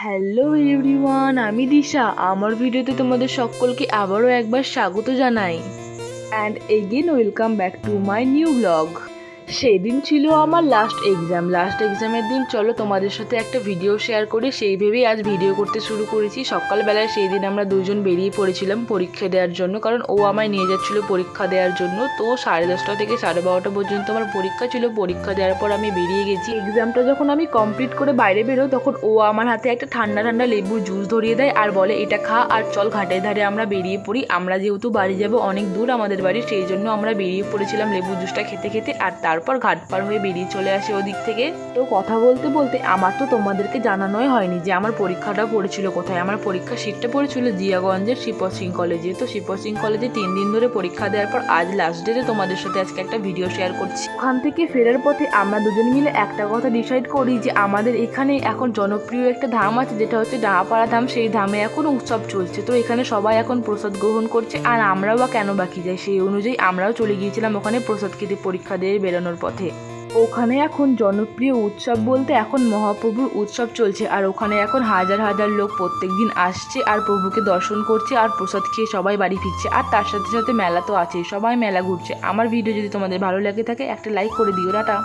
Hello everyone, আমি দিশা। আমার ভিডিওতে তোমাদের সকলকে আবারও একবার স্বাগত জানাই। And again welcome back to my new blog. সেদিন ছিল আমার লাস্ট এক্সামের দিন। চলো তোমাদের সাথে একটা ভিডিও শেয়ার করে সেই ভেবেই আজ ভিডিও করতে শুরু করেছি। সকালবেলায় সেই দিন আমরা দুজন বেরিয়ে পড়েছিলাম পরীক্ষা দেওয়ার জন্য, কারণ ও আমায় নিয়ে যাচ্ছিলো পরীক্ষা দেওয়ার জন্য। তো 10:30 থেকে 12:30 পর্যন্ত আমার পরীক্ষা ছিল। পরীক্ষা দেওয়ার পর আমি বেরিয়ে গেছি। এক্সামটা যখন আমি কমপ্লিট করে বাইরে বেরো, তখন ও আমার হাতে একটা ঠান্ডা ঠান্ডা লেবুর জুস ধরিয়ে দেয় আর বলে এটা খা আর চল ঘাটের ধারে আমরা বেরিয়ে পড়ি। আমরা যেহেতু বাড়ি যাব, অনেক দূর আমাদের বাড়ি, সেই জন্য আমরা বেরিয়ে পড়েছিলাম লেবু জুসটা খেতে খেতে। আর তারপর ঘাট পার হয়ে বেরিয়ে চলে আসে ওদিক থেকে। তো কথা বলতে বলতে আমার তো তোমাদেরকে জানানোই হয়নি যে আমার পরীক্ষাটা পড়েছিল কোথায়। আমার পরীক্ষা সিটটা পড়েছিল জিয়াগঞ্জের শিবর সিং কলেজে। তো শিবর সিং কলেজে 3 দিন ধরে পরীক্ষা দেওয়ার পর আজ লাস্ট ডেতে তোমাদের সাথে আজকে একটা ভিডিও শেয়ার করছি। ওখান থেকে ফেরার পথে আমরা দুজন মিলে একটা কথা ডিসাইড করি যে আমাদের এখানে এখন জনপ্রিয় একটা ধাম আছে, যেটা হচ্ছে ডাহাপাড়া ধাম। সেই ধামে এখন উৎসব চলছে। তো এখানে সবাই এখন প্রসাদ গ্রহণ করছে, আর আমরাও বা কেন বাকি যাই, সেই অনুযায়ী আমরাও চলে গিয়েছিলাম ওখানে প্রসাদ খেতে পরীক্ষা দিয়ে বেরোনোর পথে। ওখানে এখন জনপ্রিয় উৎসব বলতে এখন মহাপ্রভুর উৎসব চলছে, আর ওখানে এখন হাজার হাজার লোক প্রত্যেক দিন আসছে আর প্রভুকে দর্শন করছে আর প্রসাদ খেয়ে সবাই বাড়ি ফিরছে। আর তার সাথে সাথে মেলা তো আছেই, সবাই মেলা ঘুরছে। আমার ভিডিও যদি তোমাদের ভালো লাগে থাকে একটা লাইক করে দিও। টাটা।